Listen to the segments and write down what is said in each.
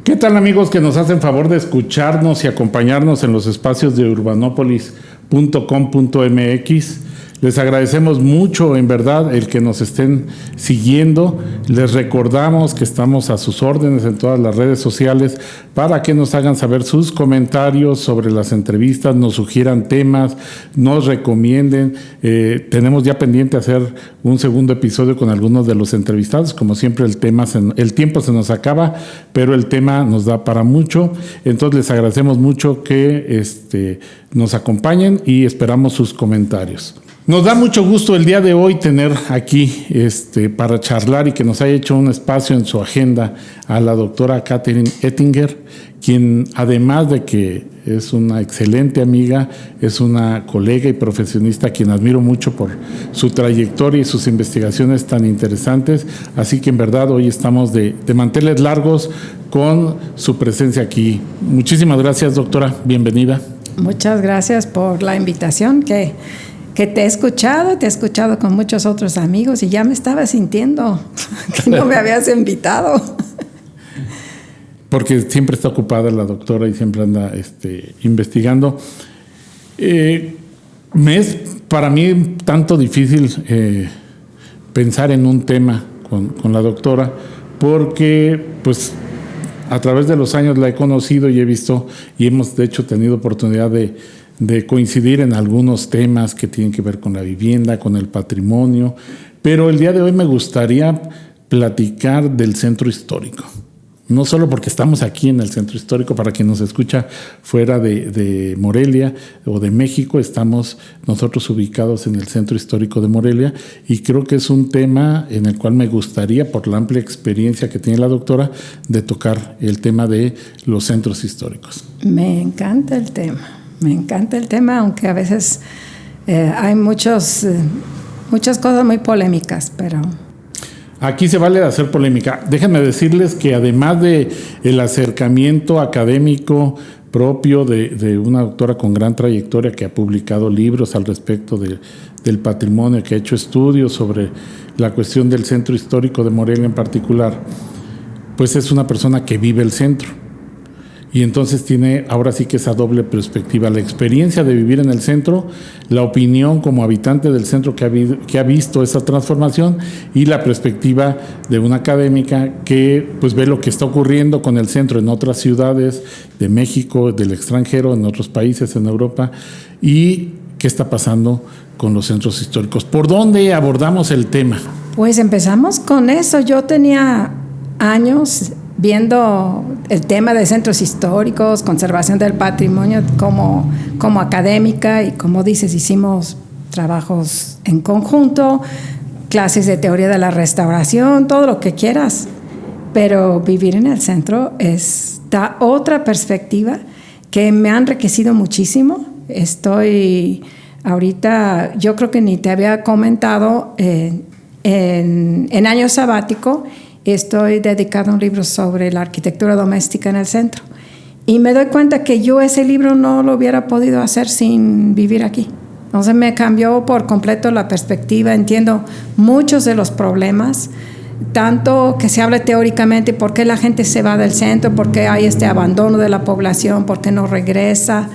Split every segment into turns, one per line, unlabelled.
¿Qué tal, amigos que nos hacen favor de escucharnos y acompañarnos en los espacios de urbanopolis.com.mx? Les agradecemos mucho, en verdad, el que nos estén siguiendo. Les recordamos que estamos a sus órdenes en todas las redes sociales para que nos hagan saber sus comentarios sobre las entrevistas, nos sugieran temas, nos recomienden. Tenemos ya pendiente hacer un segundo episodio con algunos de los entrevistados. Como siempre, el tiempo se nos acaba, pero el tema nos da para mucho. Entonces, les agradecemos mucho que nos acompañen y esperamos sus comentarios. Nos da mucho gusto el día de hoy tener aquí para charlar y que nos haya hecho un espacio en su agenda a la doctora Catherine Ettinger, quien, además de que es una excelente amiga, es una colega y profesionista a quien admiro mucho por su trayectoria y sus investigaciones tan interesantes. Así que en verdad hoy estamos de manteles largos con su presencia aquí. Muchísimas gracias, doctora. Bienvenida.
Muchas gracias por la invitación que te he escuchado con muchos otros amigos y ya me estaba sintiendo que no me habías invitado.
Porque siempre está ocupada la doctora y siempre anda investigando. Me es para mí tanto difícil pensar en un tema con la doctora porque pues a través de los años la he conocido y he visto y hemos de hecho tenido oportunidad de coincidir en algunos temas que tienen que ver con la vivienda, con el patrimonio, pero el día de hoy me gustaría platicar del centro histórico. No solo porque estamos aquí en el centro histórico, para quien nos escucha fuera de Morelia o de México, estamos nosotros ubicados en el centro histórico de Morelia y creo que es un tema en el cual me gustaría, por la amplia experiencia que tiene la doctora, de tocar el tema de los centros históricos.
Me encanta el tema, aunque a veces hay muchas cosas muy polémicas, pero...
Aquí se vale hacer polémica. Déjenme decirles que además de el acercamiento académico propio de una doctora con gran trayectoria que ha publicado libros al respecto del patrimonio, que ha hecho estudios sobre la cuestión del centro histórico de Morelia en particular, pues es una persona que vive el centro. Y entonces tiene ahora sí que esa doble perspectiva, la experiencia de vivir en el centro, la opinión como habitante del centro que ha visto esa transformación y la perspectiva de una académica que pues ve lo que está ocurriendo con el centro en otras ciudades de México, del extranjero, en otros países, en Europa, y qué está pasando con los centros históricos. ¿Por dónde abordamos el tema?
Pues empezamos con eso. Yo tenía años viendo el tema de centros históricos, conservación del patrimonio como académica y como dices, hicimos trabajos en conjunto, clases de teoría de la restauración, todo lo que quieras, pero vivir en el centro da otra perspectiva que me ha enriquecido muchísimo. Estoy ahorita, yo creo que ni te había comentado, en año sabático estoy dedicado a un libro sobre la arquitectura doméstica en el centro. Y me doy cuenta que yo ese libro no lo hubiera podido hacer sin vivir aquí. Entonces me cambió por completo la perspectiva. Entiendo muchos de los problemas, tanto que se habla teóricamente, por qué la gente se va del centro, por qué hay este abandono de la población, por qué no regresa.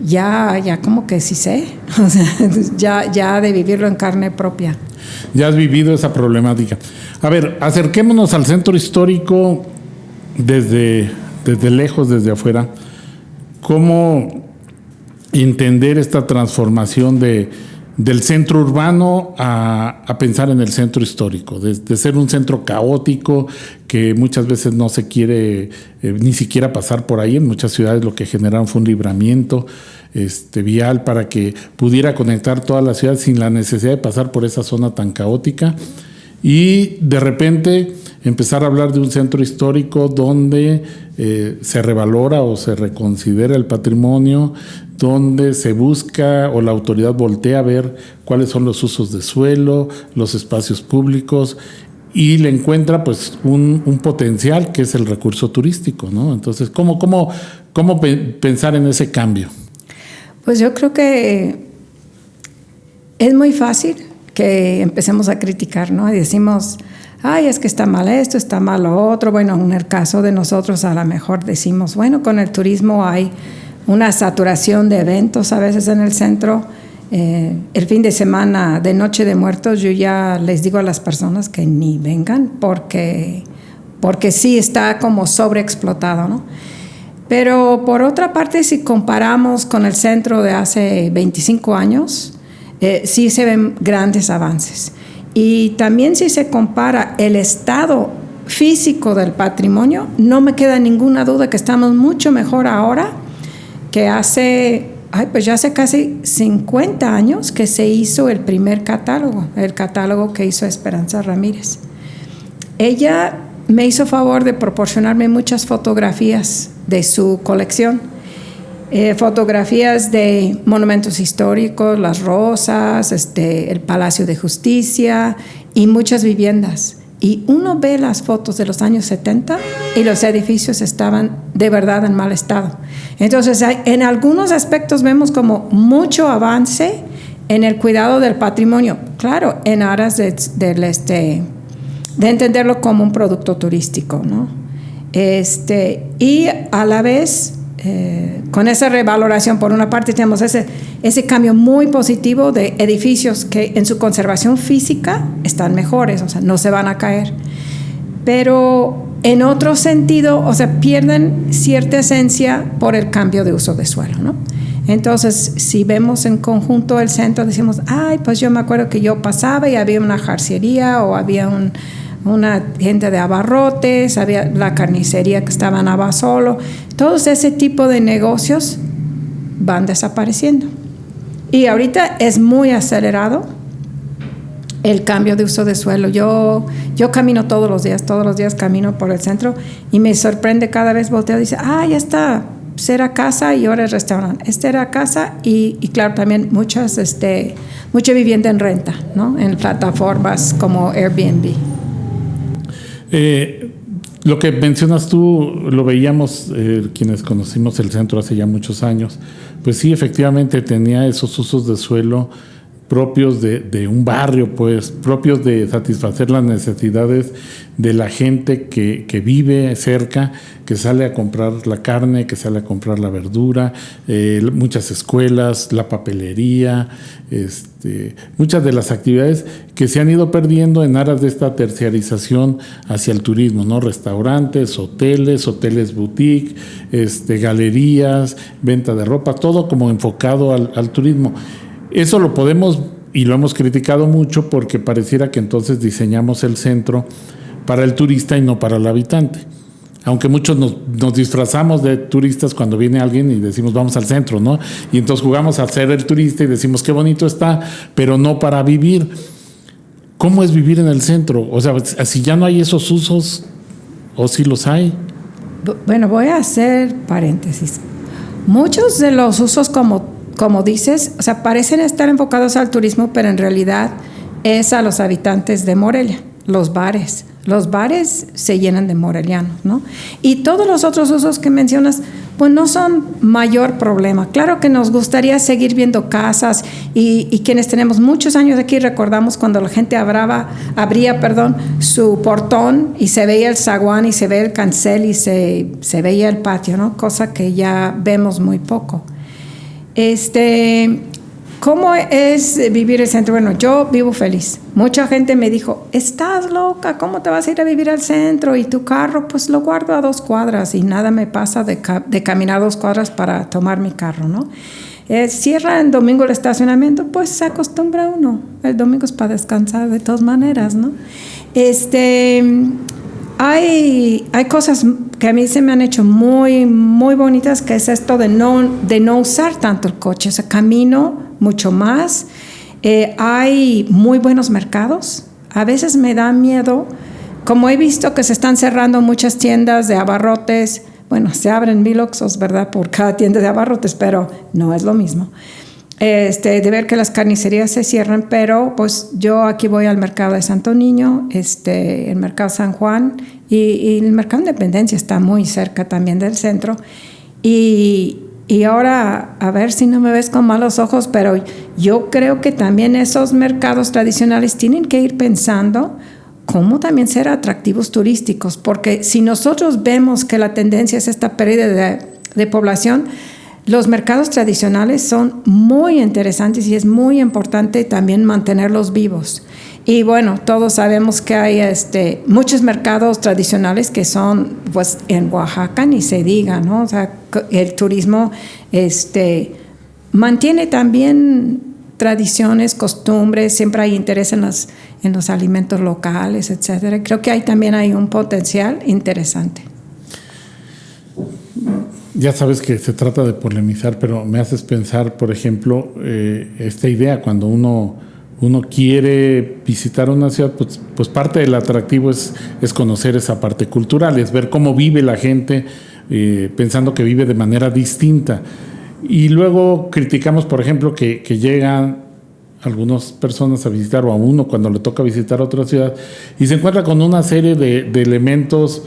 Ya como que sí sé, o sea, ya de vivirlo en carne propia.
Ya has vivido esa problemática. A ver, acerquémonos al centro histórico desde lejos, desde afuera. ¿Cómo entender esta transformación del centro urbano a pensar en el centro histórico? De ser un centro caótico que muchas veces no se quiere ni siquiera pasar por ahí. En muchas ciudades lo que generaron fue un libramiento vial para que pudiera conectar toda la ciudad sin la necesidad de pasar por esa zona tan caótica, y de repente empezar a hablar de un centro histórico donde se revalora o se reconsidera el patrimonio, donde se busca o la autoridad voltea a ver cuáles son los usos de suelo, los espacios públicos, y le encuentra pues un potencial que es el recurso turístico, ¿no? Entonces, ¿cómo pensar en ese cambio?
Pues yo creo que es muy fácil que empecemos a criticar, ¿no? Y decimos, ay, es que está mal esto, está mal lo otro. Bueno, en el caso de nosotros a lo mejor decimos, bueno, con el turismo hay una saturación de eventos a veces en el centro. El fin de semana de Noche de Muertos yo ya les digo a las personas que ni vengan porque sí está como sobreexplotado, ¿no? Pero por otra parte, si comparamos con el centro de hace 25 años, sí se ven grandes avances. Y también si se compara el estado físico del patrimonio, no me queda ninguna duda que estamos mucho mejor ahora que pues ya hace casi 50 años que se hizo el primer catálogo, el catálogo que hizo Esperanza Ramírez. Ella me hizo favor de proporcionarme muchas fotografías de su colección, fotografías de monumentos históricos, Las Rosas, el Palacio de Justicia y muchas viviendas. Y uno ve las fotos de los años 70 y los edificios estaban de verdad en mal estado. Entonces, en algunos aspectos vemos como mucho avance en el cuidado del patrimonio, claro, en aras de entenderlo como un producto turístico, ¿no? Y a la vez, con esa revaloración, por una parte tenemos ese cambio muy positivo de edificios que en su conservación física están mejores, o sea, no se van a caer, pero en otro sentido, o sea, pierden cierta esencia por el cambio de uso de suelo, ¿no? Entonces, si vemos en conjunto el centro, decimos, ay, pues yo me acuerdo que yo pasaba y había una jarciería o había una tienda de abarrotes, había la carnicería que estaba en Abasolo. Todos ese tipo de negocios van desapareciendo. Y ahorita es muy acelerado el cambio de uso de suelo. Yo camino todos los días camino por el centro y me sorprende cada vez volteo y dice, ya está, pues era casa y ahora es restaurante. Era casa y claro, también mucha vivienda en renta, ¿no? En plataformas como Airbnb.
Lo que mencionas tú, lo veíamos quienes conocimos el centro hace ya muchos años, pues sí, efectivamente tenía esos usos de suelo propios de un barrio, pues propios de satisfacer las necesidades de la gente que vive cerca, que sale a comprar la carne, que sale a comprar la verdura, muchas escuelas, la papelería, muchas de las actividades que se han ido perdiendo en aras de esta terciarización hacia el turismo, ¿no? Restaurantes, hoteles boutique, galerías, venta de ropa, todo como enfocado al turismo. Eso lo podemos y lo hemos criticado mucho porque pareciera que entonces diseñamos el centro para el turista y no para el habitante. Aunque muchos nos disfrazamos de turistas cuando viene alguien y decimos vamos al centro, ¿no? Y entonces jugamos a ser el turista y decimos qué bonito está, pero no para vivir. ¿Cómo es vivir en el centro? O sea, si ya no hay esos usos, ¿o si los hay?
Bueno, voy a hacer paréntesis. Muchos de los usos como dices, o sea, parecen estar enfocados al turismo, pero en realidad es a los habitantes de Morelia, los bares. Los bares se llenan de morelianos, ¿no? Y todos los otros usos que mencionas, pues no son mayor problema. Claro que nos gustaría seguir viendo casas y quienes tenemos muchos años aquí recordamos cuando la gente abría su portón y se veía el zaguán y se veía el cancel y se veía el patio, ¿no? Cosa que ya vemos muy poco. ¿Cómo es vivir el centro? Bueno, yo vivo feliz. Mucha gente me dijo, estás loca, ¿cómo te vas a ir a vivir al centro? Y tu carro, pues lo guardo a 2 cuadras y nada me pasa de caminar 2 cuadras para tomar mi carro, ¿no? Cierra el domingo el estacionamiento, pues se acostumbra uno. El domingo es para descansar de todas maneras, ¿no? Hay cosas que a mí se me han hecho muy, muy bonitas, que es esto de no usar tanto el coche. O sea, camino mucho más. Hay muy buenos mercados. A veces me da miedo, como he visto que se están cerrando muchas tiendas de abarrotes. Bueno, se abren 1000 Oxxos, ¿verdad? Por cada tienda de abarrotes, pero no es lo mismo. De ver que las carnicerías se cierran, pero pues yo aquí voy al mercado de Santo Niño, el mercado San Juan y el mercado Independencia está muy cerca también del centro y ahora a ver si no me ves con malos ojos, pero yo creo que también esos mercados tradicionales tienen que ir pensando cómo también ser atractivos turísticos, porque si nosotros vemos que la tendencia es esta pérdida de población, los mercados tradicionales son muy interesantes y es muy importante también mantenerlos vivos. Y bueno, todos sabemos que hay muchos mercados tradicionales que son, pues en Oaxaca ni se diga, ¿no? O sea, el turismo mantiene también tradiciones, costumbres, siempre hay interés en los alimentos locales, etcétera. Creo que ahí también hay un potencial interesante.
Ya sabes que se trata de polemizar, pero me haces pensar, por ejemplo, esta idea, cuando uno quiere visitar una ciudad, pues parte del atractivo es conocer esa parte cultural, es ver cómo vive la gente, pensando que vive de manera distinta. Y luego criticamos, por ejemplo, que llegan algunas personas a visitar, o a uno cuando le toca visitar otra ciudad, y se encuentra con una serie de elementos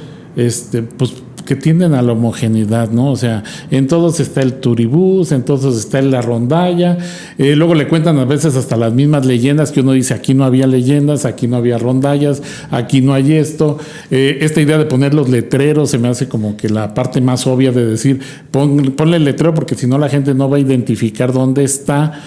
pues que tienden a la homogeneidad, ¿no? O sea, en todos está el turibús, en todos está la rondalla, luego le cuentan a veces hasta las mismas leyendas que uno dice, aquí no había leyendas, aquí no había rondallas, aquí no hay esto. Esta idea de poner los letreros se me hace como que la parte más obvia de decir, ponle el letrero porque si no la gente no va a identificar dónde está,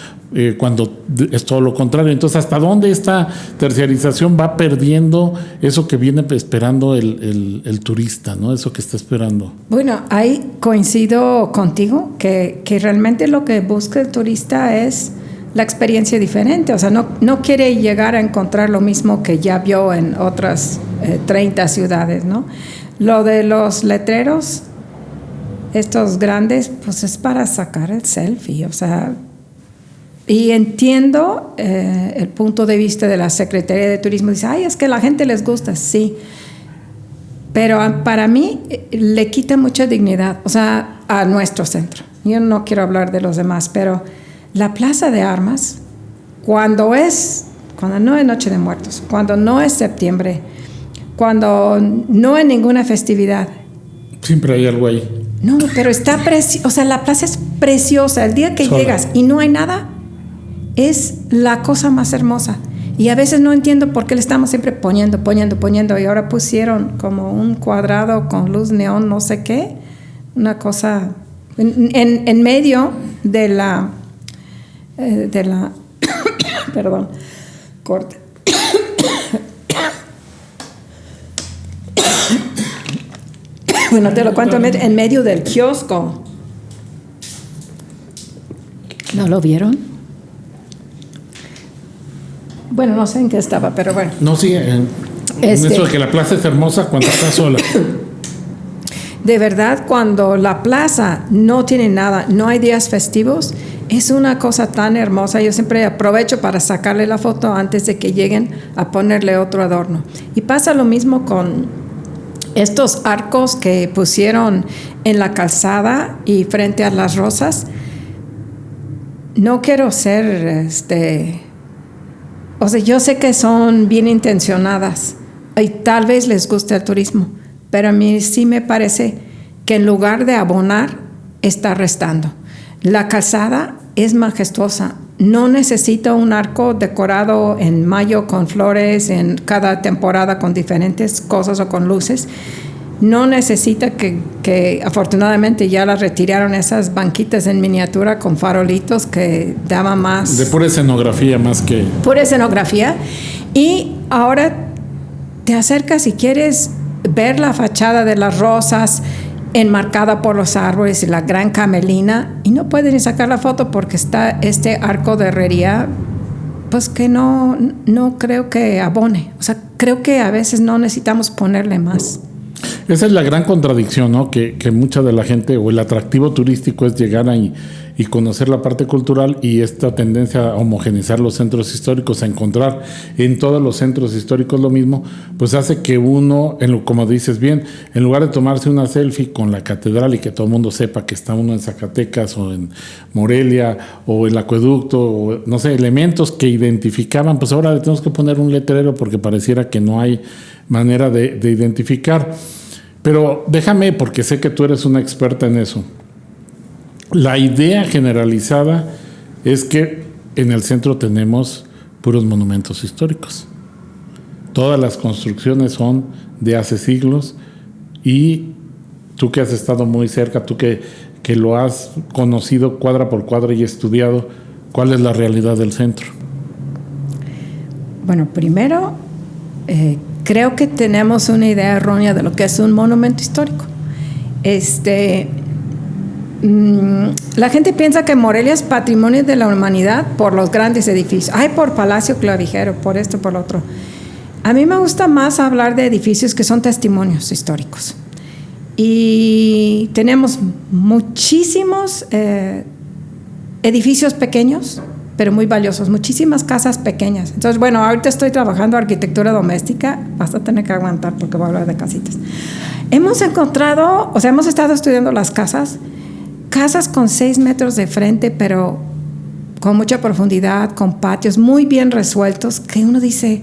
cuando es todo lo contrario. Entonces, ¿hasta dónde esta terciarización va perdiendo eso que viene esperando el turista, ¿no? Eso que está esperando.
Bueno, ahí coincido contigo que realmente lo que busca el turista es la experiencia diferente. O sea, no quiere llegar a encontrar lo mismo que ya vio en otras 30 ciudades, ¿no? Lo de los letreros, estos grandes, pues es para sacar el selfie, o sea. Y entiendo el punto de vista de la Secretaría de Turismo. Dice, ay, es que a la gente les gusta, sí. Pero para mí le quita mucha dignidad, o sea, a nuestro centro. Yo no quiero hablar de los demás, pero la Plaza de Armas, cuando no es Noche de Muertos, cuando no es septiembre, cuando no hay ninguna festividad.
Siempre hay algo ahí.
No, pero está preciosa, o sea, la plaza es preciosa. El día que llegas y no hay nada, es la cosa más hermosa. Y a veces no entiendo por qué le estamos siempre poniendo. Y ahora pusieron como un cuadrado con luz neón, no sé qué. Una cosa en medio de la perdón, corte. Bueno, te lo cuento en medio del kiosco. ¿No lo vieron? Bueno, no sé en qué estaba, pero bueno.
No, sí, eso de que la plaza es hermosa cuando está sola.
De verdad, cuando la plaza no tiene nada, no hay días festivos, es una cosa tan hermosa. Yo siempre aprovecho para sacarle la foto antes de que lleguen a ponerle otro adorno. Y pasa lo mismo con estos arcos que pusieron en la calzada y frente a las rosas. No quiero ser o sea, yo sé que son bien intencionadas y tal vez les guste el turismo, pero a mí sí me parece que en lugar de abonar, está restando. La calzada es majestuosa. No necesita un arco decorado en mayo con flores, en cada temporada con diferentes cosas o con luces. No necesita que afortunadamente ya las retiraron esas banquitas en miniatura con farolitos que daban más.
De pura escenografía más que.
Pura escenografía. Y ahora te acercas y quieres ver la fachada de las rosas enmarcada por los árboles y la gran camelina y no puedes ni sacar la foto porque está este arco de herrería, pues que no creo que abone. O sea, creo que a veces no necesitamos ponerle más.
Esa es la gran contradicción, ¿no? Que mucha de la gente, o el atractivo turístico es llegar ahí y conocer la parte cultural, y esta tendencia a homogeneizar los centros históricos, a encontrar en todos los centros históricos lo mismo, pues hace que uno, como dices bien, en lugar de tomarse una selfie con la catedral y que todo el mundo sepa que está uno en Zacatecas o en Morelia o el acueducto, o no sé, elementos que identificaban, pues ahora le tenemos que poner un letrero porque pareciera que no hay manera de identificar. Pero déjame, porque sé que tú eres una experta en eso. La idea generalizada es que en el centro tenemos puros monumentos históricos. Todas las construcciones son de hace siglos y tú que has estado muy cerca, tú que lo has conocido cuadra por cuadra y estudiado, ¿cuál es la realidad del centro?
Bueno, primero, creo que tenemos una idea errónea de lo que es un monumento histórico. La gente piensa que Morelia es patrimonio de la humanidad por los grandes edificios. Ay, por Palacio Clavijero, por esto, por lo otro. A mí me gusta más hablar de edificios que son testimonios históricos. Y tenemos muchísimos edificios pequeños, pero muy valiosos, muchísimas casas pequeñas. Entonces, bueno, ahorita estoy trabajando arquitectura doméstica, vas a tener que aguantar porque voy a hablar de casitas. Hemos encontrado, o sea, hemos estado estudiando las casas con 6 metros de frente, pero con mucha profundidad, con patios muy bien resueltos, que uno dice,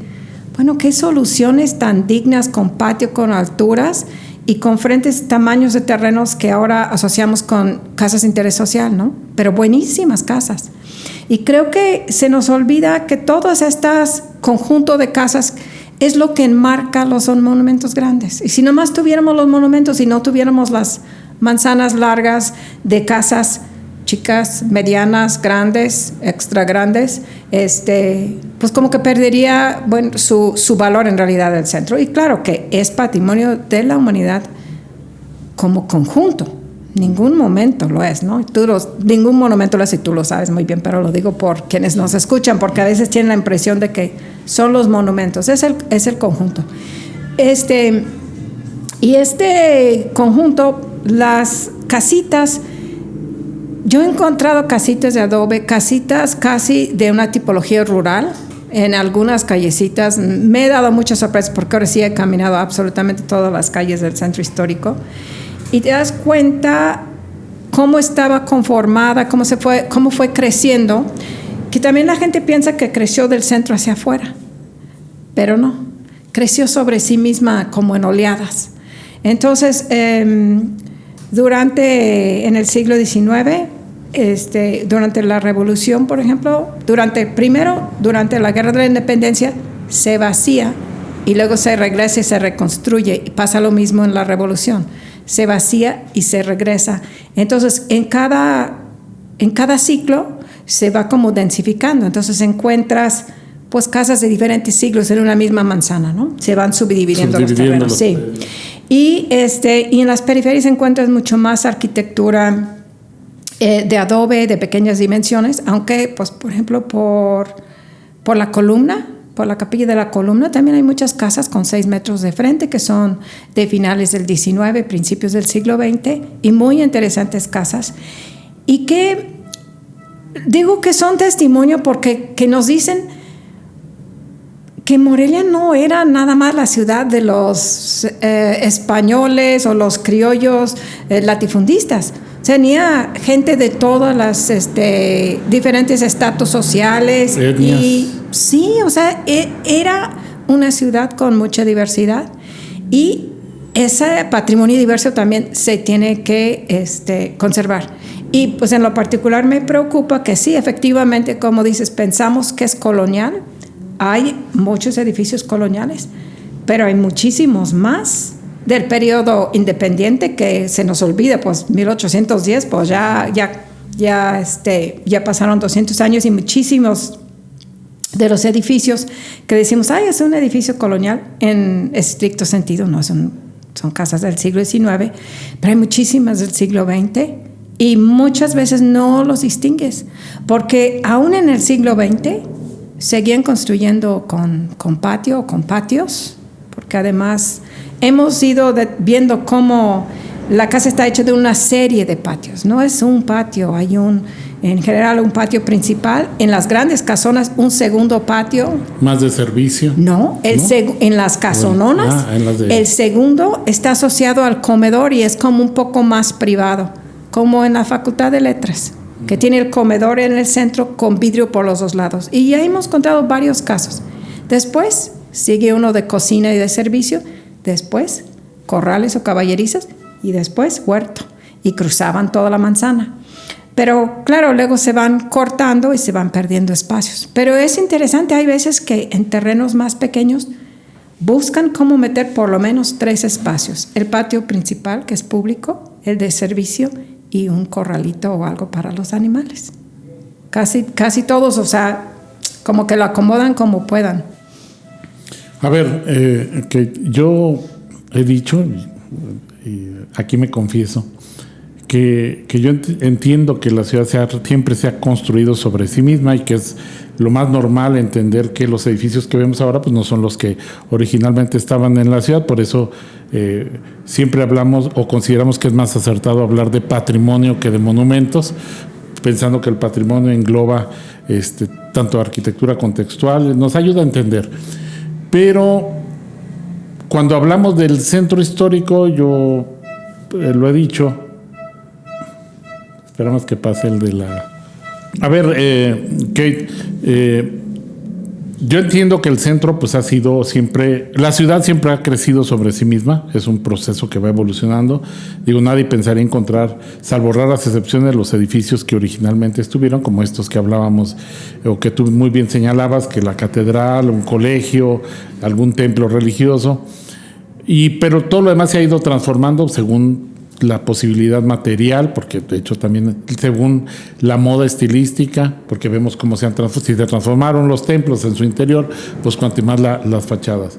bueno, qué soluciones tan dignas con patio, con alturas y con frentes tamaños de terrenos que ahora asociamos con casas de interés social, ¿no? Pero buenísimas casas. Y creo que se nos olvida que todas estas conjuntos de casas es lo que enmarca los monumentos grandes. Y si nomás tuviéramos los monumentos y no tuviéramos las manzanas largas de casas chicas, medianas, grandes, extra grandes, pues como que perdería su valor en realidad del centro. Y claro que es patrimonio de la humanidad como conjunto. Ningún momento lo es, ¿no? Ningún monumento lo es y tú lo sabes muy bien, pero lo digo por quienes nos escuchan, porque a veces tienen la impresión de que son los monumentos, es el conjunto. Y este conjunto, las casitas, yo he encontrado casitas de adobe, casitas casi de una tipología rural, en algunas callecitas. Me he dado muchas sorpresas porque ahora sí he caminado absolutamente todas las calles del centro histórico. Y te das cuenta cómo estaba conformada, cómo fue creciendo, que también la gente piensa que creció del centro hacia afuera, pero no, creció sobre sí misma como en oleadas. Entonces, en el siglo XIX, durante la Revolución, por ejemplo, durante la Guerra de la Independencia, se vacía y luego se regresa y se reconstruye, y pasa lo mismo en la Revolución. Se vacía y se regresa. Entonces, en cada ciclo se va como densificando. Entonces, encuentras pues casas de diferentes siglos en una misma manzana, ¿no? Se van subdividiendo los terrenos. Sí. Y en las periferias encuentras mucho más arquitectura de adobe, de pequeñas dimensiones, aunque, pues, por ejemplo, por la columna, por la capilla de la columna, también hay muchas casas con 6 metros de frente que son de finales del XIX, principios del siglo XX, y muy interesantes casas. Y que digo que son testimonio porque que nos dicen que Morelia no era nada más la ciudad de los españoles o los criollos latifundistas. Tenía gente de todas las diferentes estratos sociales.
Etnias.
Y sí, o sea, era una ciudad con mucha diversidad y ese patrimonio diverso también se tiene que conservar. Y pues en lo particular me preocupa que sí, efectivamente, como dices, pensamos que es colonial. Hay muchos edificios coloniales, pero hay muchísimos más del periodo independiente que se nos olvida, pues 1810, pues ya pasaron 200 años y muchísimos de los edificios que decimos, es un edificio colonial en estricto sentido, no son casas del siglo XIX, pero hay muchísimas del siglo XX y muchas veces no los distingues, porque aún en el siglo XX seguían construyendo con patio o con patios, porque además hemos ido viendo cómo la casa está hecha de una serie de patios. No es un patio, hay en general un patio principal. En las grandes casonas, un segundo patio.
¿Más de servicio?
No, en las casononas, el segundo está asociado al comedor y es como un poco más privado, como en la Facultad de Letras, que tiene el comedor en el centro con vidrio por los dos lados. Y ya hemos contado varios casos. Después sigue uno de cocina y de servicio, después corrales o caballerizas y después huerto. Y cruzaban toda la manzana. Pero claro, luego se van cortando y se van perdiendo espacios. Pero es interesante, hay veces que en terrenos más pequeños buscan cómo meter por lo menos 3 espacios. El patio principal, que es público, el de servicio y un corralito o algo para los animales. Casi todos, o sea, como que lo acomodan como puedan.
A ver, que yo he dicho, y aquí me confieso, que yo entiendo que la ciudad siempre se ha construido sobre sí misma y que es lo más normal entender que los edificios que vemos ahora pues no son los que originalmente estaban en la ciudad. Por eso siempre hablamos o consideramos que es más acertado hablar de patrimonio que de monumentos, pensando que el patrimonio engloba tanto arquitectura contextual, nos ayuda a entender. Pero cuando hablamos del centro histórico, yo lo he dicho, esperamos que pase el de la... A ver, Kate, yo entiendo que el centro pues ha sido siempre, la ciudad siempre ha crecido sobre sí misma, es un proceso que va evolucionando. Digo, nadie pensaría encontrar, salvo raras excepciones, los edificios que originalmente estuvieron, como estos que hablábamos, o que tú muy bien señalabas, que la catedral, un colegio, algún templo religioso, pero todo lo demás se ha ido transformando según la posibilidad material, porque de hecho también según la moda estilística, porque vemos cómo si se transformaron los templos en su interior, pues cuanto más las fachadas.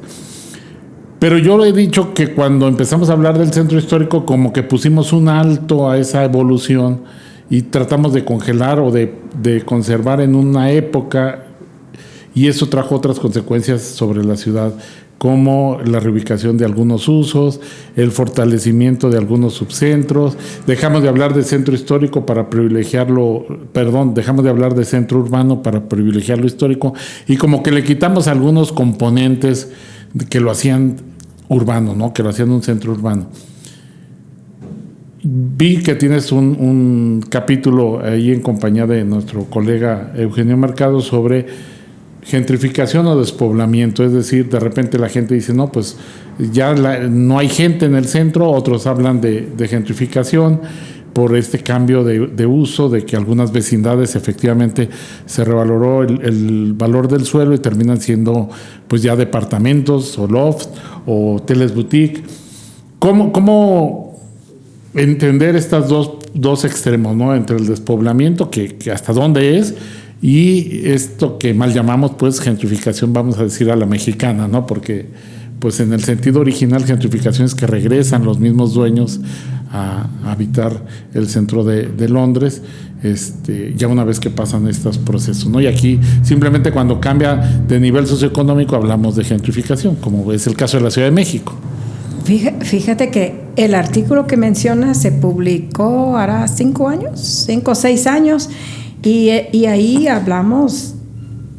Pero yo le he dicho que cuando empezamos a hablar del centro histórico, como que pusimos un alto a esa evolución y tratamos de congelar o de conservar en una época, y eso trajo otras consecuencias sobre la ciudad, como la reubicación de algunos usos, el fortalecimiento de algunos subcentros. Dejamos de hablar de centro histórico para dejamos de hablar de centro urbano para privilegiar lo histórico, y como que le quitamos algunos componentes que lo hacían urbano, ¿no? Que lo hacían un centro urbano. Vi que tienes un capítulo ahí en compañía de nuestro colega Eugenio Mercado sobre gentrificación o despoblamiento, es decir, de repente la gente dice, no, pues ya no hay gente en el centro, otros hablan de gentrificación por este cambio de uso, de que algunas vecindades efectivamente se revaloró el valor del suelo y terminan siendo pues ya departamentos o loft o hoteles boutique. ¿Cómo entender estas dos extremos, ¿no? Entre el despoblamiento, que hasta dónde es, y esto que mal llamamos pues gentrificación, vamos a decir a la mexicana, ¿no? Porque pues en el sentido original gentrificación es que regresan los mismos dueños a habitar el centro de Londres, ya una vez que pasan estos procesos, ¿no? Y aquí simplemente cuando cambia de nivel socioeconómico hablamos de gentrificación, como es el caso de la Ciudad de México.
Fíjate que el artículo que mencionas se publicó hará 5 o 6 años, y ahí hablamos,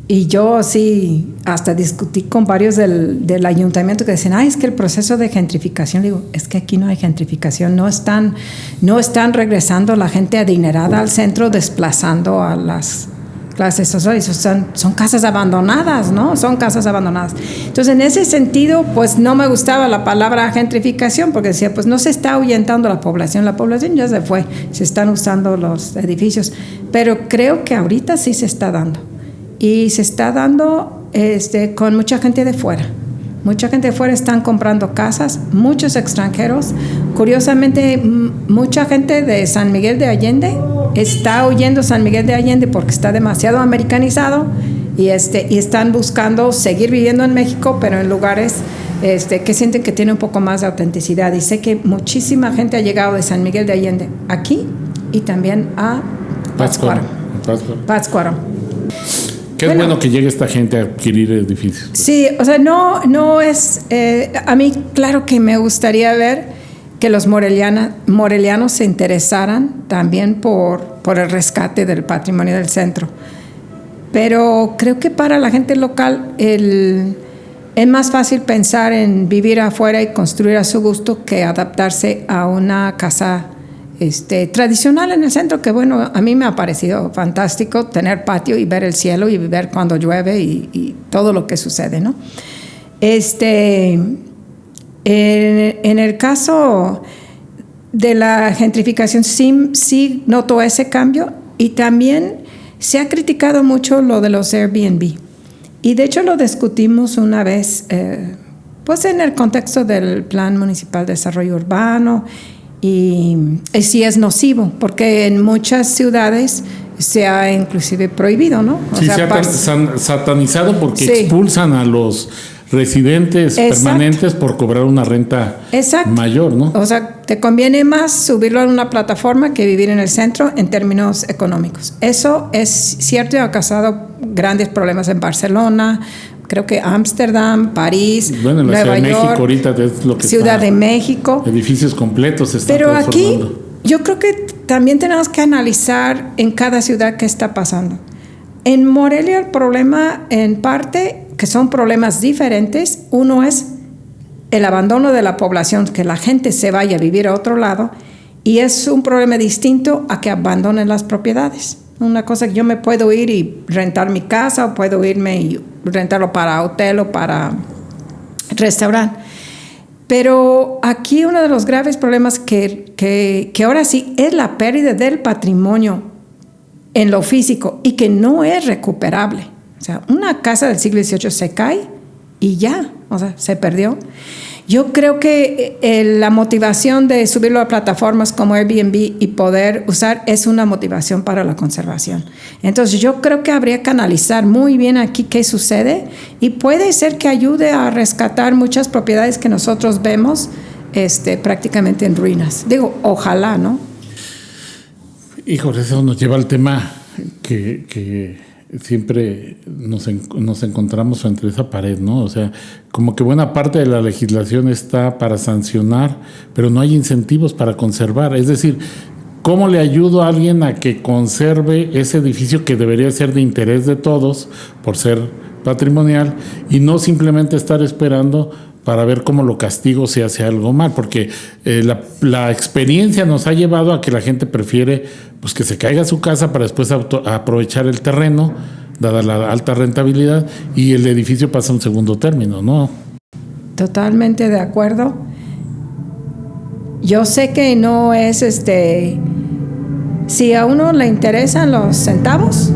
y yo sí hasta discutí con varios del ayuntamiento que decían, es que el proceso de gentrificación, digo, es que aquí no hay gentrificación, no están regresando la gente adinerada al centro, desplazando a las clases sociales, son casas abandonadas, ¿no? Son casas abandonadas. Entonces, en ese sentido, pues no me gustaba la palabra gentrificación, porque decía, pues no se está ahuyentando la población ya se fue, se están usando los edificios, pero creo que ahorita sí se está dando, y se está dando con mucha gente de fuera. Mucha gente de fuera están comprando casas, muchos extranjeros. Curiosamente, mucha gente de San Miguel de Allende está huyendo San Miguel de Allende porque está demasiado americanizado, y están buscando seguir viviendo en México, pero en lugares que sienten que tiene un poco más de autenticidad. Y sé que muchísima gente ha llegado de San Miguel de Allende aquí y también a Pátzcuaro.
Qué bueno que llegue esta gente a adquirir edificios.
Sí, o sea, no es... a mí, claro que me gustaría ver que los morelianos se interesaran también por el rescate del patrimonio del centro. Pero creo que para la gente local es más fácil pensar en vivir afuera y construir a su gusto que adaptarse a una casa tradicional en el centro, que bueno, a mí me ha parecido fantástico tener patio y ver el cielo y ver cuando llueve y todo lo que sucede, ¿no? En el caso de la gentrificación sí noto ese cambio, y también se ha criticado mucho lo de los Airbnb, y de hecho lo discutimos una vez pues en el contexto del Plan Municipal de Desarrollo Urbano, y sí es nocivo, porque en muchas ciudades se ha inclusive prohibido, ¿no?
Sí, se ha satanizado porque
sí.
Expulsan a los residentes permanentes por cobrar una renta mayor, ¿no?
O sea, te conviene más subirlo a una plataforma que vivir en el centro en términos económicos. Eso es cierto y ha causado grandes problemas en Barcelona, creo que Ámsterdam, París,
bueno, en la
Nueva
Ciudad de
York,
México ahorita es lo que
Ciudad de México.
Edificios completos se están
transformando. Pero aquí yo creo que también tenemos que analizar en cada ciudad qué está pasando. En Morelia el problema, en parte, que son problemas diferentes. Uno es el abandono de la población, que la gente se vaya a vivir a otro lado, y es un problema distinto a que abandonen las propiedades. Una cosa que yo me puedo ir y rentar mi casa, o puedo irme y rentarlo para hotel o para restaurante. Pero aquí uno de los graves problemas que ahora sí es la pérdida del patrimonio en lo físico y que no es recuperable. O sea, una casa del siglo XVIII se cae y ya, o sea, se perdió. Yo creo que la motivación de subirlo a plataformas como Airbnb y poder usar es una motivación para la conservación. Entonces yo creo que habría que analizar muy bien aquí qué sucede, y puede ser que ayude a rescatar muchas propiedades que nosotros vemos prácticamente en ruinas. Digo, ojalá, ¿no?
Híjole, eso nos lleva al tema que siempre nos encontramos frente a esa pared, ¿no? O sea, como que buena parte de la legislación está para sancionar, pero no hay incentivos para conservar. Es decir, ¿cómo le ayudo a alguien a que conserve ese edificio que debería ser de interés de todos por ser patrimonial, y no simplemente estar esperando para ver cómo lo castigo si hace algo mal? Porque la experiencia nos ha llevado a que la gente prefiere pues que se caiga su casa para después aprovechar el terreno, dada la alta rentabilidad, y el edificio pasa a un segundo término, ¿no?
Totalmente de acuerdo. Yo sé que no es si a uno le interesan los centavos,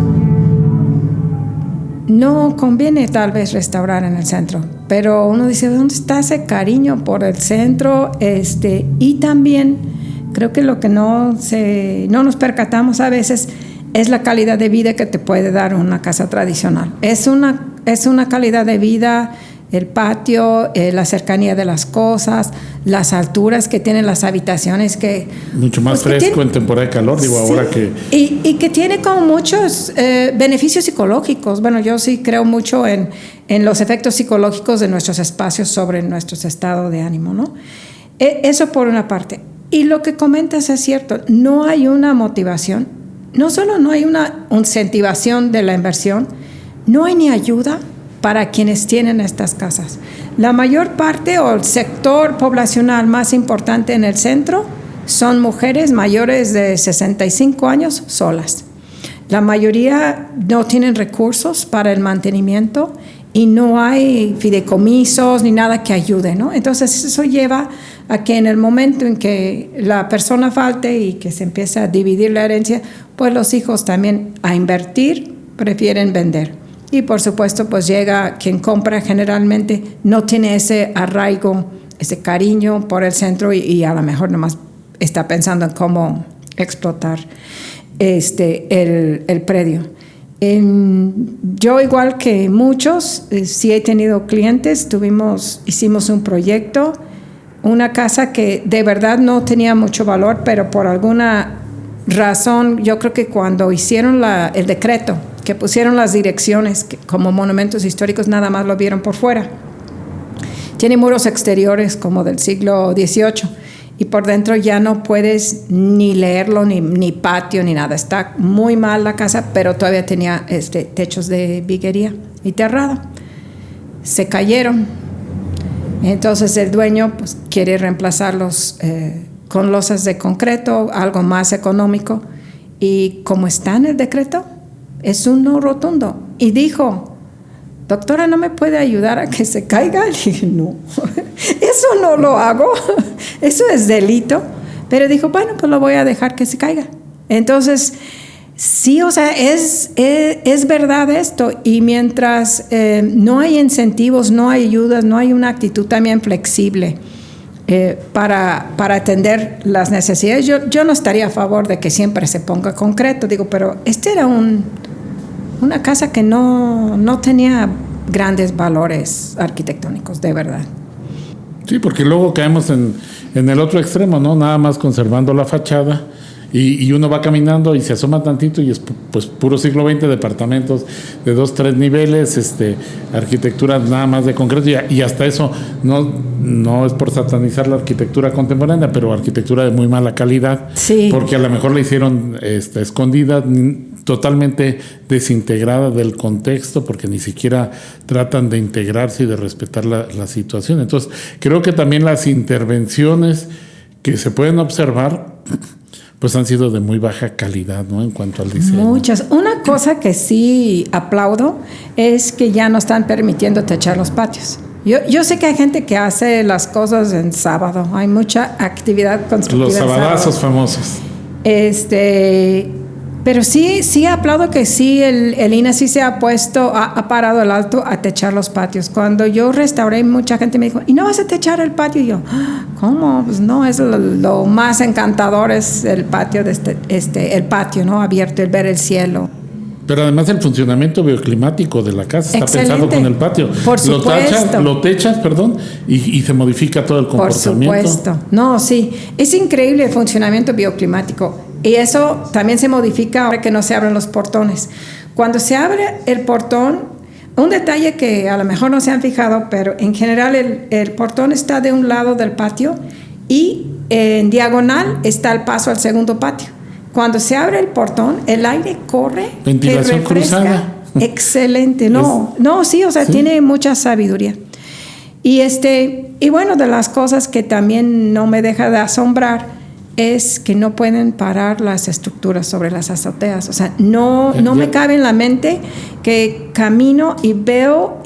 no conviene tal vez restaurar en el centro, pero uno dice, ¿dónde está ese cariño por el centro? Y también creo que lo que no nos percatamos a veces es la calidad de vida que te puede dar una casa tradicional. Es una calidad de vida, el patio, la cercanía de las cosas, las alturas que tienen las habitaciones, que
mucho más pues fresco en temporada de calor, digo, sí, ahora que
y que tiene como muchos beneficios psicológicos. Bueno, yo sí creo mucho en los efectos psicológicos de nuestros espacios sobre nuestro estado de ánimo, ¿no? Eso por una parte. Y lo que comentas es cierto, no hay una motivación, no solo no hay una incentivación de la inversión, no hay ni ayuda para quienes tienen estas casas. La mayor parte o el sector poblacional más importante en el centro son mujeres mayores de 65 años solas. La mayoría no tienen recursos para el mantenimiento y no hay fideicomisos ni nada que ayude, ¿no? Entonces eso lleva a que en el momento en que la persona falte y que se empieza a dividir la herencia, pues los hijos también a invertir prefieren vender. Y por supuesto, pues llega quien compra, generalmente no tiene ese arraigo, ese cariño por el centro, y a lo mejor nomás está pensando en cómo explotar el predio. Yo, igual que muchos, sí he tenido clientes, hicimos un proyecto, una casa que de verdad no tenía mucho valor, pero por alguna razón, yo creo que cuando hicieron el decreto, que pusieron las direcciones como monumentos históricos, nada más lo vieron por fuera. Tiene muros exteriores como del siglo XVIII, y por dentro ya no puedes ni leerlo, ni patio, ni nada. Está muy mal la casa, pero todavía tenía techos de viguería y terrado. Se cayeron. Entonces el dueño pues quiere reemplazarlos con losas de concreto, algo más económico. Y como está en el decreto, es un no rotundo. Y dijo, doctora, ¿no me puede ayudar a que se caiga? Le dije, no, eso no lo hago, eso es delito. Pero dijo, bueno, pues lo voy a dejar que se caiga. Entonces, Sí, o sea, es verdad esto. Y mientras no hay incentivos, no hay ayudas, no hay una actitud también flexible para atender las necesidades, yo no estaría a favor de que siempre se ponga concreto. Digo, pero era una casa que no tenía grandes valores arquitectónicos, de verdad.
Sí, porque luego caemos en el otro extremo, ¿no? Nada más conservando la fachada. Y uno va caminando y se asoma tantito y es pues puro siglo XX, departamentos de 2, 3 niveles, arquitectura nada más de concreto y hasta eso no es por satanizar la arquitectura contemporánea, pero arquitectura de muy mala calidad,
sí,
porque a lo mejor la hicieron escondida, totalmente desintegrada del contexto, porque ni siquiera tratan de integrarse y de respetar la situación. Entonces, creo que también las intervenciones que se pueden observar pues han sido de muy baja calidad, ¿no? En cuanto al diseño.
Muchas. Una cosa que sí aplaudo es que ya no están permitiendo techar los patios. Yo sé que hay gente que hace las cosas en sábado. Hay mucha actividad constructiva.
Los sabadazos famosos.
Pero sí aplaudo que sí el INA sí se ha parado el alto a techar los patios. Cuando yo restauré, mucha gente me dijo, ¿y no vas a techar el patio? Y yo, ¿cómo? Pues no, es lo más encantador es el patio, el patio, ¿no? Abierto, el ver el cielo.
Pero además el funcionamiento bioclimático de la casa está
Excelente.
pensado con el patio.
Por supuesto.
Lo techas, y se modifica todo el comportamiento.
Por supuesto. No, sí. Es increíble el funcionamiento bioclimático. Y eso también se modifica ahora que no se abren los portones. Cuando se abre el portón, un detalle que a lo mejor no se han fijado, pero en general el portón está de un lado del patio y en diagonal está el paso al segundo patio. Cuando se abre el portón, el aire corre.
Ventilación cruzada.
Excelente. Sí, o sea, sí. Tiene mucha sabiduría. Y bueno, de las cosas que también no me deja de asombrar es que no pueden parar las estructuras sobre las azoteas. O sea, no me cabe en la mente que camino y veo...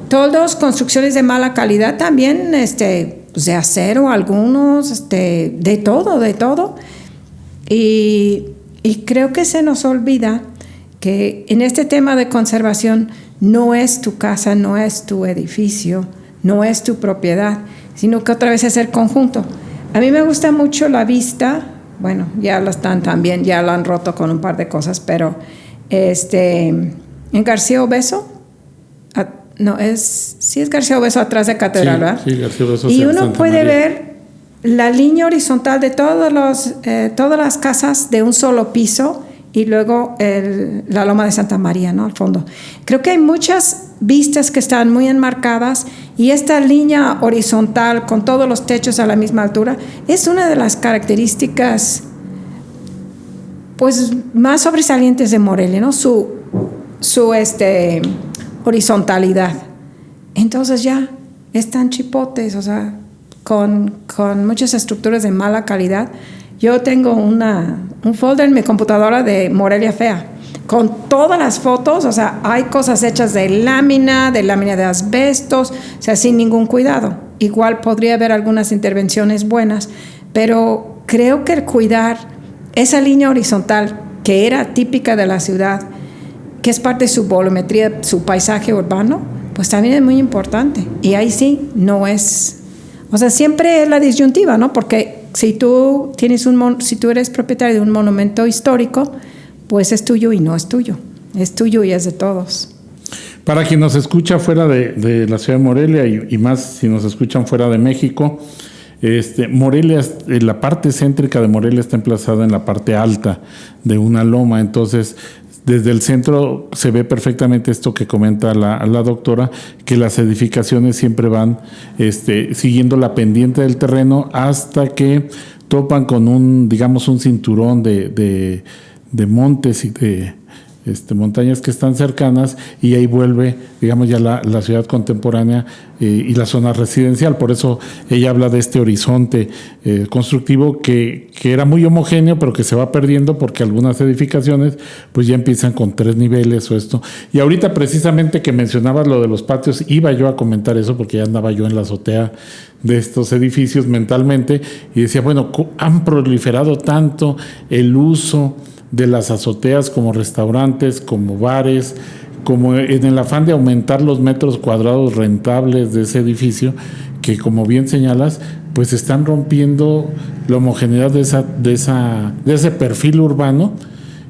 Toldos, construcciones de mala calidad también, pues de acero algunos, de todo. Y creo que se nos olvida que en este tema de conservación no es tu casa, no es tu edificio, no es tu propiedad, sino que otra vez es el conjunto. A mí me gusta mucho la vista, bueno, ya la han roto con un par de cosas, pero en García Obeso, es García Obeso atrás de Catedral, ¿verdad?
Sí, García Obeso.
Y uno puede ver la línea horizontal de todas las casas de un solo piso y luego la Loma de Santa María, ¿no? Al fondo. Creo que hay muchas vistas que están muy enmarcadas y esta línea horizontal con todos los techos a la misma altura es una de las características pues más sobresalientes de Morelia, ¿no? Su horizontalidad. Entonces ya están chipotes, o sea, con muchas estructuras de mala calidad. Yo tengo un folder en mi computadora de Morelia Fea, con todas las fotos, o sea, hay cosas hechas de lámina de asbestos, o sea, sin ningún cuidado. Igual podría haber algunas intervenciones buenas, pero creo que el cuidar esa línea horizontal que era típica de la ciudad, que es parte de su volumetría, su paisaje urbano, pues también es muy importante. Y ahí sí, no es... O sea, siempre es la disyuntiva, ¿no? Porque si tú eres propietario de un monumento histórico, pues es tuyo y no es tuyo. Es tuyo y es de todos.
Para quien nos escucha fuera de la ciudad de Morelia y más si nos escuchan fuera de México, Morelia, la parte céntrica de Morelia está emplazada en la parte alta de una loma, entonces desde el centro se ve perfectamente esto que comenta la doctora, que las edificaciones siempre van siguiendo la pendiente del terreno hasta que topan con un cinturón de montes y montañas que están cercanas, y ahí vuelve, digamos, ya la ciudad contemporánea y la zona residencial. Por eso ella habla de este horizonte constructivo que era muy homogéneo, pero que se va perdiendo porque algunas edificaciones pues ya empiezan con 3 niveles o esto. Y ahorita precisamente que mencionabas lo de los patios, iba yo a comentar eso porque ya andaba yo en la azotea de estos edificios mentalmente y decía, bueno, han proliferado tanto el uso de las azoteas como restaurantes, como bares, como en el afán de aumentar los metros cuadrados rentables de ese edificio, que como bien señalas, pues están rompiendo la homogeneidad de ese perfil urbano,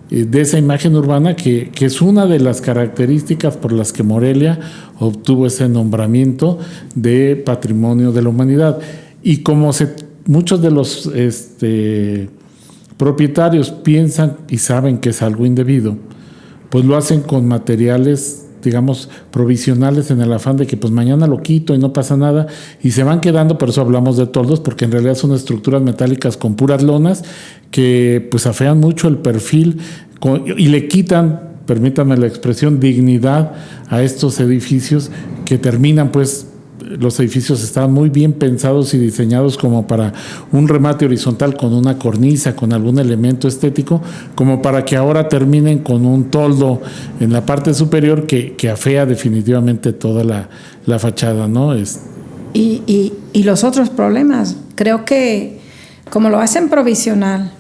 de esa imagen urbana que es una de las características por las que Morelia obtuvo ese nombramiento de Patrimonio de la Humanidad. Y como muchos de los propietarios piensan y saben que es algo indebido, pues lo hacen con materiales, digamos, provisionales, en el afán de que pues mañana lo quito y no pasa nada, y se van quedando. Por eso hablamos de toldos, porque en realidad son estructuras metálicas con puras lonas que pues afean mucho el perfil y le quitan, permítanme la expresión, dignidad a estos edificios que terminan pues. Los edificios estaban muy bien pensados y diseñados como para un remate horizontal con una cornisa, con algún elemento estético, como para que ahora terminen con un toldo en la parte superior que afea definitivamente toda la fachada, ¿no?
Y los otros problemas, creo que como lo hacen provisional,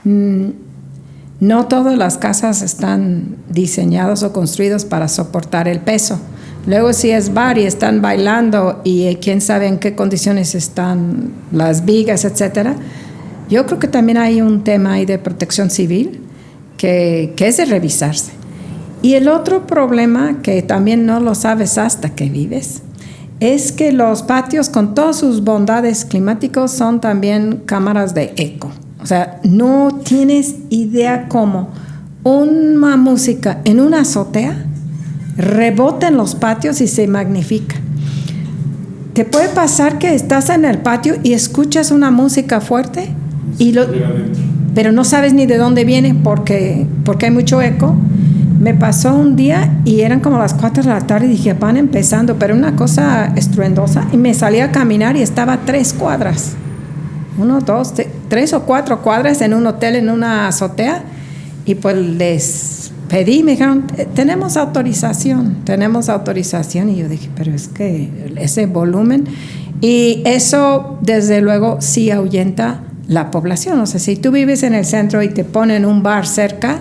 no todas las casas están diseñadas o construidas para soportar el peso. Luego si es bar y están bailando y quién sabe en qué condiciones están las vigas, etcétera. Yo creo que también hay un tema ahí de protección civil que es de revisarse. Y el otro problema, que también no lo sabes hasta que vives, es que los patios, con todas sus bondades climáticos, son también cámaras de eco. O sea, no tienes idea cómo una música en una azotea rebota en los patios y se magnifica. Te puede pasar que estás en el patio y escuchas una música fuerte, pero no sabes ni de dónde viene porque hay mucho eco. Me pasó un día y eran como las 4 de la tarde y dije, van empezando, pero una cosa estruendosa, y me salí a caminar y estaba 3 cuadras. 1, 2, 3 o 4 cuadras en un hotel, en una azotea, y pues les pedí, me dijeron, tenemos autorización, y yo dije, pero es que ese volumen, y eso desde luego sí ahuyenta la población. O sea, si tú vives en el centro y te ponen un bar cerca,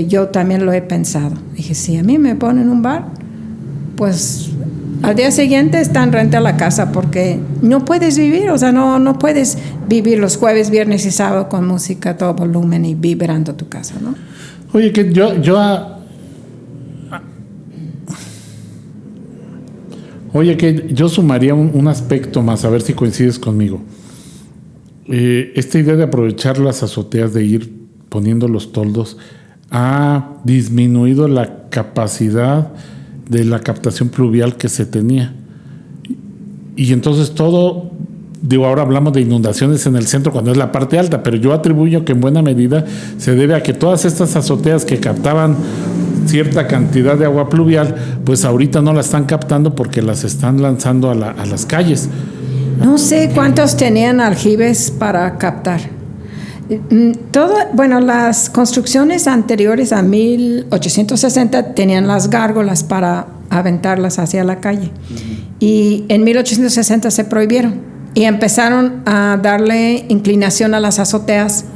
yo también lo he pensado, dije, si a mí me ponen un bar, pues al día siguiente está en renta la casa, porque no puedes vivir, o sea, no puedes vivir los jueves, viernes y sábado con música a todo volumen y vibrando tu casa, ¿no?
Oye, que yo sumaría un aspecto más, a ver si coincides conmigo. Esta idea de aprovechar las azoteas, de ir poniendo los toldos, ha disminuido la capacidad de la captación pluvial que se tenía. Y entonces todo, ahora hablamos de inundaciones en el centro cuando es la parte alta, pero yo atribuyo que en buena medida se debe a que todas estas azoteas que captaban cierta cantidad de agua pluvial, pues ahorita no la están captando porque las están lanzando a las calles.
No sé cuántos tenían aljibes para captar. Las construcciones anteriores a 1860 tenían las gárgolas para aventarlas hacia la calle. Y en 1860 se prohibieron y empezaron a darle inclinación a las azoteas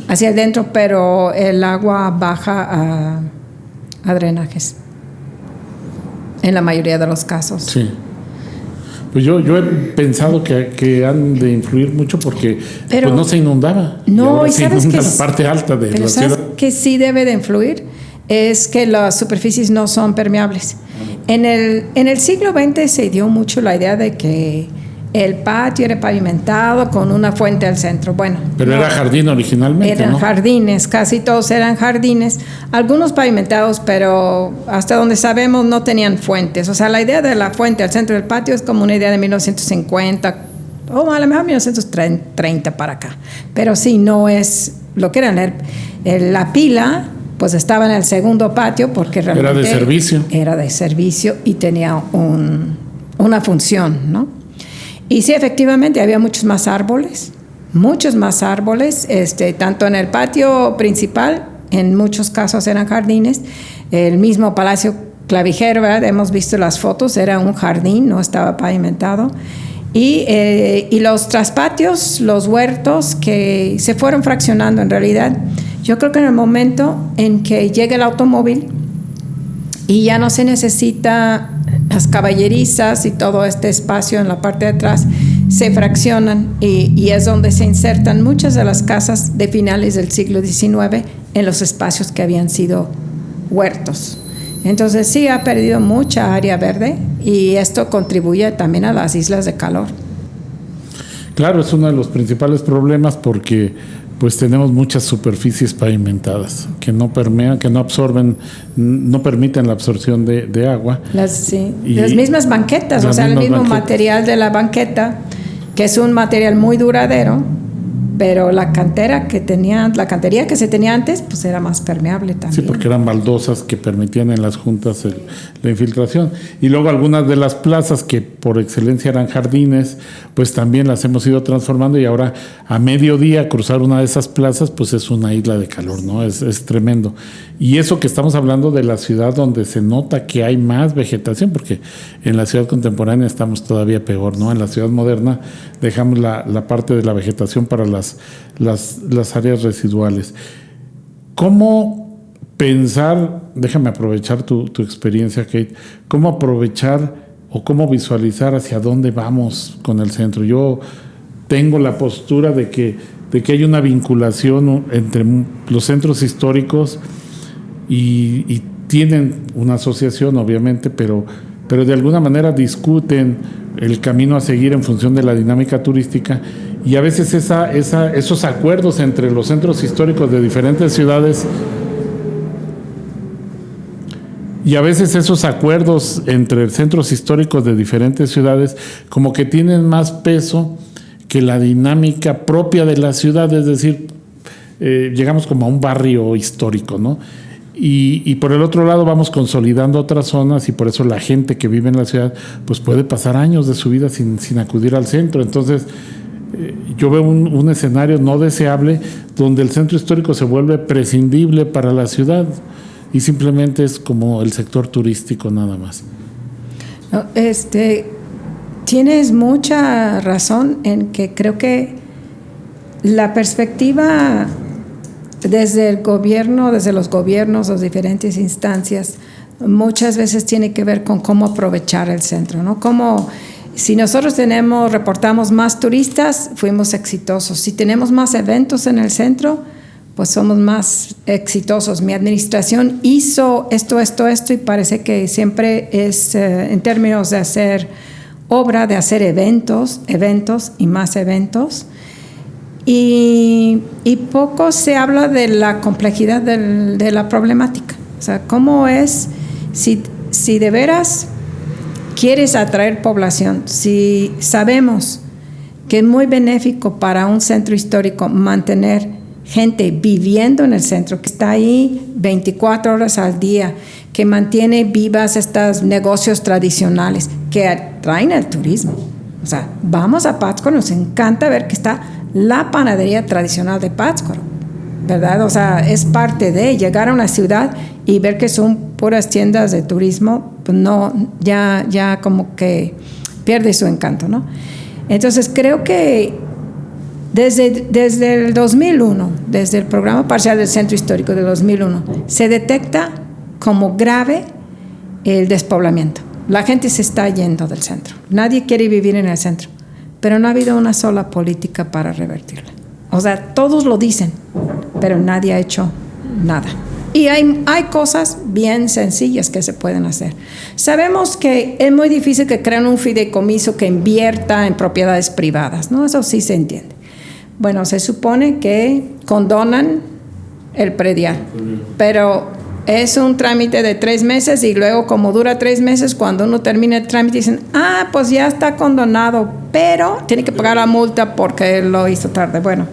hacia adentro, pero el agua baja a drenajes en la mayoría de los casos.
Sí. Pues yo he pensado que han de influir mucho porque pues no se inundaba.
No, y
sabes que la parte alta de la ciudad.
Que sí debe de influir es que las superficies no son permeables. En el siglo XX se dio mucho la idea de que el patio era pavimentado con una fuente al centro. Bueno,
pero era jardín originalmente,
eran, ¿no? Jardines, casi todos eran jardines, algunos pavimentados, pero hasta donde sabemos no tenían fuentes. O sea, la idea de la fuente al centro del patio es como una idea de 1950 o a lo mejor 1930 para acá. Pero sí, no es lo que era la pila, pues estaba en el segundo patio porque realmente
era de servicio.
Era de servicio y tenía una función, ¿no? Y sí, efectivamente, había muchos más árboles, tanto en el patio principal, en muchos casos eran jardines, el mismo Palacio Clavijero, ¿verdad? Hemos visto las fotos, era un jardín, no estaba pavimentado. Y los traspatios, los huertos que se fueron fraccionando en realidad. Yo creo que en el momento en que llega el automóvil y ya no se necesita las caballerizas y todo este espacio en la parte de atrás, se fraccionan y es donde se insertan muchas de las casas de finales del siglo XIX en los espacios que habían sido huertos. Entonces sí ha perdido mucha área verde y esto contribuye también a las islas de calor.
Claro, es uno de los principales problemas porque pues tenemos muchas superficies pavimentadas que no permean, que no absorben, no permiten la absorción de agua.
Las mismas banquetas, o sea, el mismo material de la banqueta, que es un material muy duradero, pero la cantería que se tenía antes, pues era más permeable también.
Sí, porque eran baldosas que permitían en las juntas la infiltración. Y luego algunas de las plazas que por excelencia eran jardines, pues también las hemos ido transformando y ahora a mediodía cruzar una de esas plazas, pues es una isla de calor, ¿no? Es tremendo. Y eso que estamos hablando de la ciudad donde se nota que hay más vegetación, porque en la ciudad contemporánea estamos todavía peor, ¿no? En la ciudad moderna dejamos la parte de la vegetación para las áreas residuales. ¿Cómo pensar, déjame aprovechar tu experiencia, Kate, cómo aprovechar o cómo visualizar hacia dónde vamos con el centro? Yo tengo la postura de que hay una vinculación entre los centros históricos y tienen una asociación, obviamente, pero de alguna manera discuten el camino a seguir en función de la dinámica turística y a veces esos acuerdos entre los centros históricos de diferentes ciudades como que tienen más peso que la dinámica propia de la ciudad, es decir, llegamos como a un barrio histórico, ¿no? Y por el otro lado vamos consolidando otras zonas y por eso la gente que vive en la ciudad pues puede pasar años de su vida sin acudir al centro. Entonces yo veo un escenario no deseable donde el centro histórico se vuelve prescindible para la ciudad y simplemente es como el sector turístico nada más.
Tienes mucha razón en que creo que la perspectiva desde los gobiernos, las diferentes instancias, muchas veces tiene que ver con cómo aprovechar el centro, ¿no? Si nosotros reportamos más turistas, fuimos exitosos. Si tenemos más eventos en el centro, pues somos más exitosos. Mi administración hizo esto y parece que siempre es en términos de hacer obra, de hacer eventos y más eventos. Y poco se habla de la complejidad de la problemática. O sea, cómo es, si de veras quieres atraer población, si sabemos que es muy benéfico para un centro histórico mantener gente viviendo en el centro, que está ahí 24 horas al día, que mantiene vivas estos negocios tradicionales, que atraen al turismo. O sea, vamos a Pátzcuaro, nos encanta ver que está la panadería tradicional de Pátzcuaro, ¿verdad? O sea, es parte de llegar a una ciudad y ver que son puras tiendas de turismo, pues no, ya como que pierde su encanto, ¿no? Entonces creo que desde el 2001, desde el programa parcial del Centro Histórico de 2001, se detecta como grave el despoblamiento. La gente se está yendo del centro. Nadie quiere vivir en el centro, pero no ha habido una sola política para revertirla. O sea, todos lo dicen, pero nadie ha hecho nada. Y hay cosas bien sencillas que se pueden hacer. Sabemos que es muy difícil que creen un fideicomiso que invierta en propiedades privadas, ¿no? Eso sí se entiende. Bueno, se supone que condonan el predial, pero es un trámite de 3 meses y luego como dura 3 meses, cuando uno termina el trámite dicen, pues ya está condonado, pero tiene que pagar la multa porque lo hizo tarde. Bueno,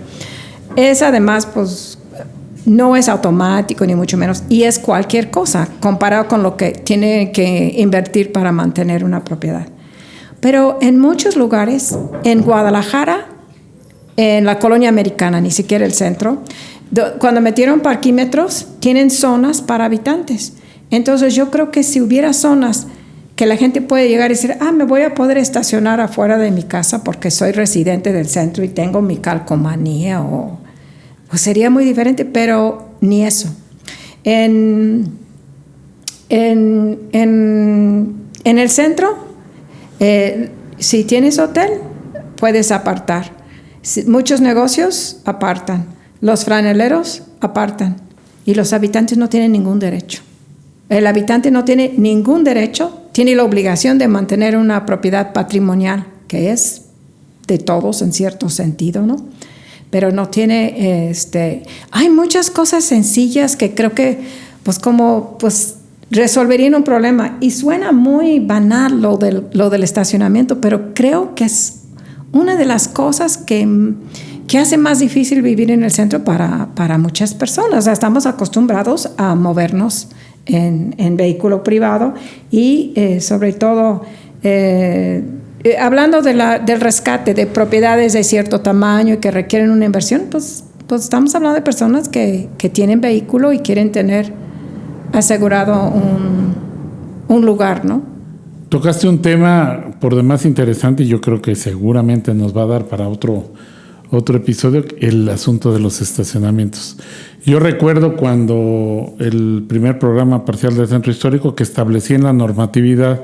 es además pues no es automático ni mucho menos, y es cualquier cosa comparado con lo que tiene que invertir para mantener una propiedad. Pero en muchos lugares, en Guadalajara, en la colonia americana, ni siquiera el centro, cuando metieron parquímetros, tienen zonas para habitantes. Entonces yo creo que si hubiera zonas que la gente puede llegar y decir, me voy a poder estacionar afuera de mi casa porque soy residente del centro y tengo mi calcomanía, pues sería muy diferente, pero ni eso. En el centro, si tienes hotel, puedes apartar. Muchos negocios apartan, los franeleros apartan y los habitantes no tienen ningún derecho. El habitante no tiene ningún derecho, tiene la obligación de mantener una propiedad patrimonial, que es de todos en cierto sentido, ¿no? Pero no tiene, hay muchas cosas sencillas que creo que, pues resolverían un problema. Y suena muy banal lo del estacionamiento, pero creo que es una de las cosas que hace más difícil vivir en el centro para muchas personas. O sea, estamos acostumbrados a movernos en vehículo privado y sobre todo hablando del rescate de propiedades de cierto tamaño y que requieren una inversión, pues estamos hablando de personas que tienen vehículo y quieren tener asegurado un lugar, ¿no?
Tocaste un tema por demás interesante y yo creo que seguramente nos va a dar para otro episodio, el asunto de los estacionamientos. Yo recuerdo cuando el primer programa parcial del Centro Histórico que establecía en la normatividad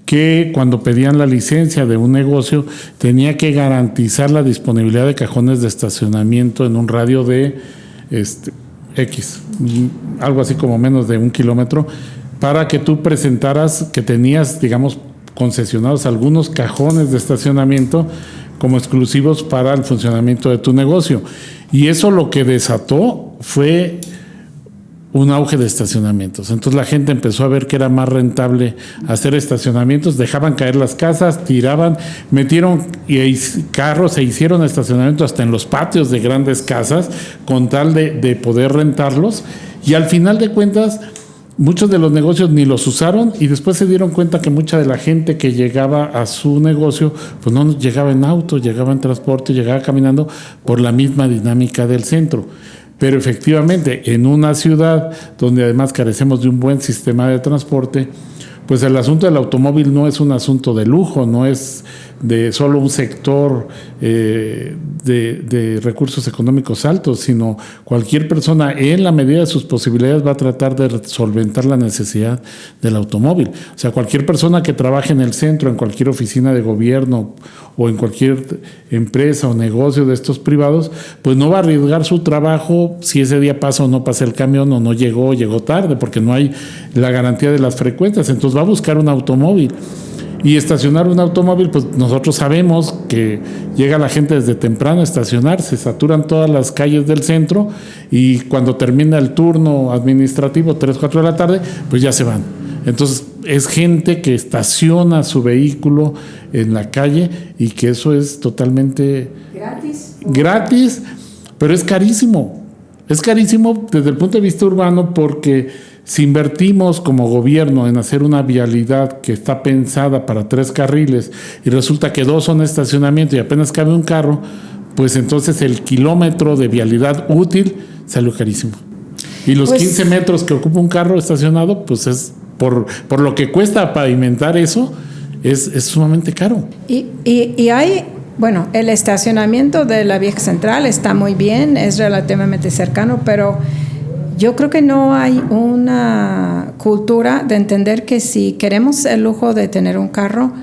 que cuando pedían la licencia de un negocio tenía que garantizar la disponibilidad de cajones de estacionamiento en un radio de X, algo así como menos de 1 kilómetro, para que tú presentaras que tenías, digamos, concesionados algunos cajones de estacionamiento como exclusivos para el funcionamiento de tu negocio. Y eso lo que desató fue un auge de estacionamientos. Entonces la gente empezó a ver que era más rentable hacer estacionamientos, dejaban caer las casas, tiraban, metieron carros e hicieron estacionamientos hasta en los patios de grandes casas con tal de poder rentarlos, y al final de cuentas muchos de los negocios ni los usaron y después se dieron cuenta que mucha de la gente que llegaba a su negocio pues no llegaba en auto, llegaba en transporte, llegaba caminando por la misma dinámica del centro. Pero efectivamente, en una ciudad donde además carecemos de un buen sistema de transporte, pues el asunto del automóvil no es un asunto de lujo, no es de solo un sector de recursos económicos altos, sino cualquier persona en la medida de sus posibilidades va a tratar de solventar la necesidad del automóvil. O sea, cualquier persona que trabaje en el centro, en cualquier oficina de gobierno o en cualquier empresa o negocio de estos privados, pues no va a arriesgar su trabajo si ese día pasa o no pasa el camión o no llegó tarde, porque no hay la garantía de las frecuencias. Entonces va a buscar un automóvil. Y estacionar un automóvil, pues nosotros sabemos que llega la gente desde temprano a estacionar, se saturan todas las calles del centro y cuando termina el turno administrativo, 3, 4 de la tarde, pues ya se van. Entonces es gente que estaciona su vehículo en la calle y que eso es totalmente gratis, pero es carísimo. Es carísimo desde el punto de vista urbano porque si invertimos como gobierno en hacer una vialidad que está pensada para 3 carriles y resulta que 2 son estacionamiento y apenas cabe un carro, pues entonces el kilómetro de vialidad útil salió carísimo. Y los 15 metros que ocupa un carro estacionado, pues es por lo que cuesta pavimentar eso, es sumamente caro.
Y hay, bueno, el estacionamiento de la vieja central está muy bien, es relativamente cercano, pero yo creo que no hay una cultura de entender que si queremos el lujo de tener un carro,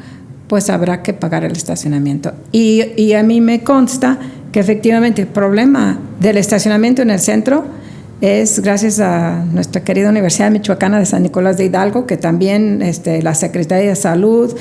pues habrá que pagar el estacionamiento. Y a mí me consta que efectivamente el problema del estacionamiento en el centro es gracias a nuestra querida Universidad Michoacana de San Nicolás de Hidalgo, que también la Secretaría de Salud,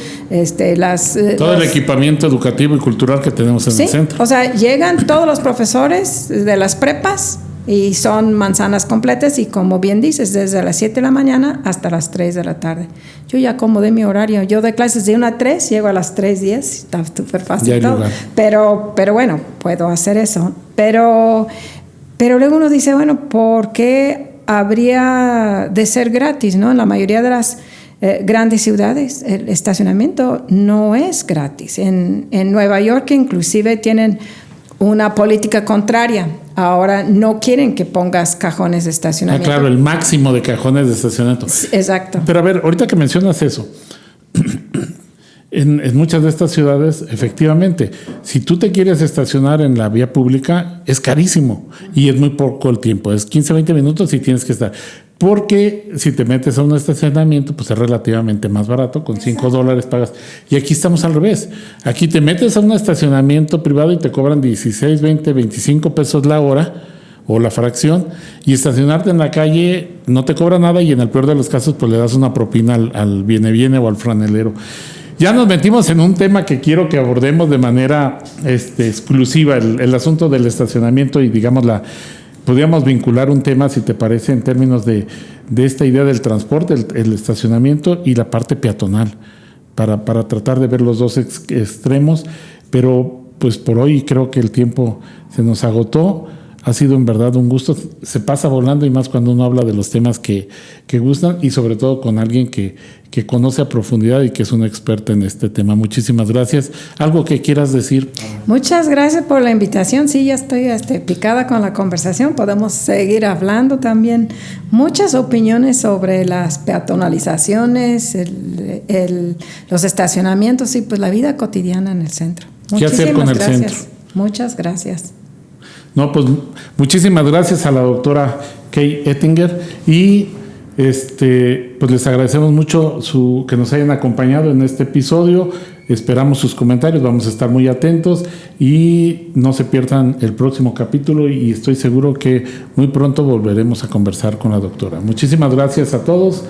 todo el equipamiento educativo y cultural que tenemos en el centro.
O sea, llegan todos los profesores de las prepas y son manzanas completas y como bien dices, desde las 7 de la mañana hasta las 3 de la tarde. Yo ya acomodé mi horario. Yo doy clases de 1 a 3, llego a las 3:10, está súper fácil todo. Pero bueno, puedo hacer eso. Pero Pero luego uno dice, bueno, ¿por qué habría de ser gratis, ¿no? En la mayoría de las grandes ciudades el estacionamiento no es gratis. En Nueva York inclusive tienen una política contraria. Ahora no quieren que pongas cajones de estacionamiento.
Claro, el máximo de cajones de estacionamiento.
Exacto.
Pero a ver, ahorita que mencionas eso, en muchas de estas ciudades, efectivamente, si tú te quieres estacionar en la vía pública, es carísimo y es muy poco el tiempo. Es 15, 20 minutos y tienes que estar. Porque si te metes a un estacionamiento, pues es relativamente más barato, con $5 pagas. Y aquí estamos al revés. Aquí te metes a un estacionamiento privado y te cobran 16, 20, 25 pesos la hora o la fracción, y estacionarte en la calle no te cobra nada y en el peor de los casos pues le das una propina al viene o al franelero. Ya nos metimos en un tema que quiero que abordemos de manera exclusiva, el asunto del estacionamiento y digamos podríamos vincular un tema, si te parece, en términos de esta idea del transporte, el estacionamiento y la parte peatonal, para tratar de ver los dos extremos, pero pues por hoy creo que el tiempo se nos agotó. Ha sido en verdad un gusto, se pasa volando y más cuando uno habla de los temas que gustan y sobre todo con alguien que conoce a profundidad y que es un experto en este tema. Muchísimas gracias. ¿Algo que quieras decir?
Muchas gracias por la invitación. Sí, ya estoy picada con la conversación. Podemos seguir hablando también. Muchas opiniones sobre las peatonalizaciones, los estacionamientos y pues la vida cotidiana en el centro.
¿Qué hacer con el centro?
Muchas gracias.
No, pues muchísimas gracias a la doctora Kay Ettinger y pues les agradecemos mucho que nos hayan acompañado en este episodio. Esperamos sus comentarios, vamos a estar muy atentos y no se pierdan el próximo capítulo y estoy seguro que muy pronto volveremos a conversar con la doctora. Muchísimas gracias a todos.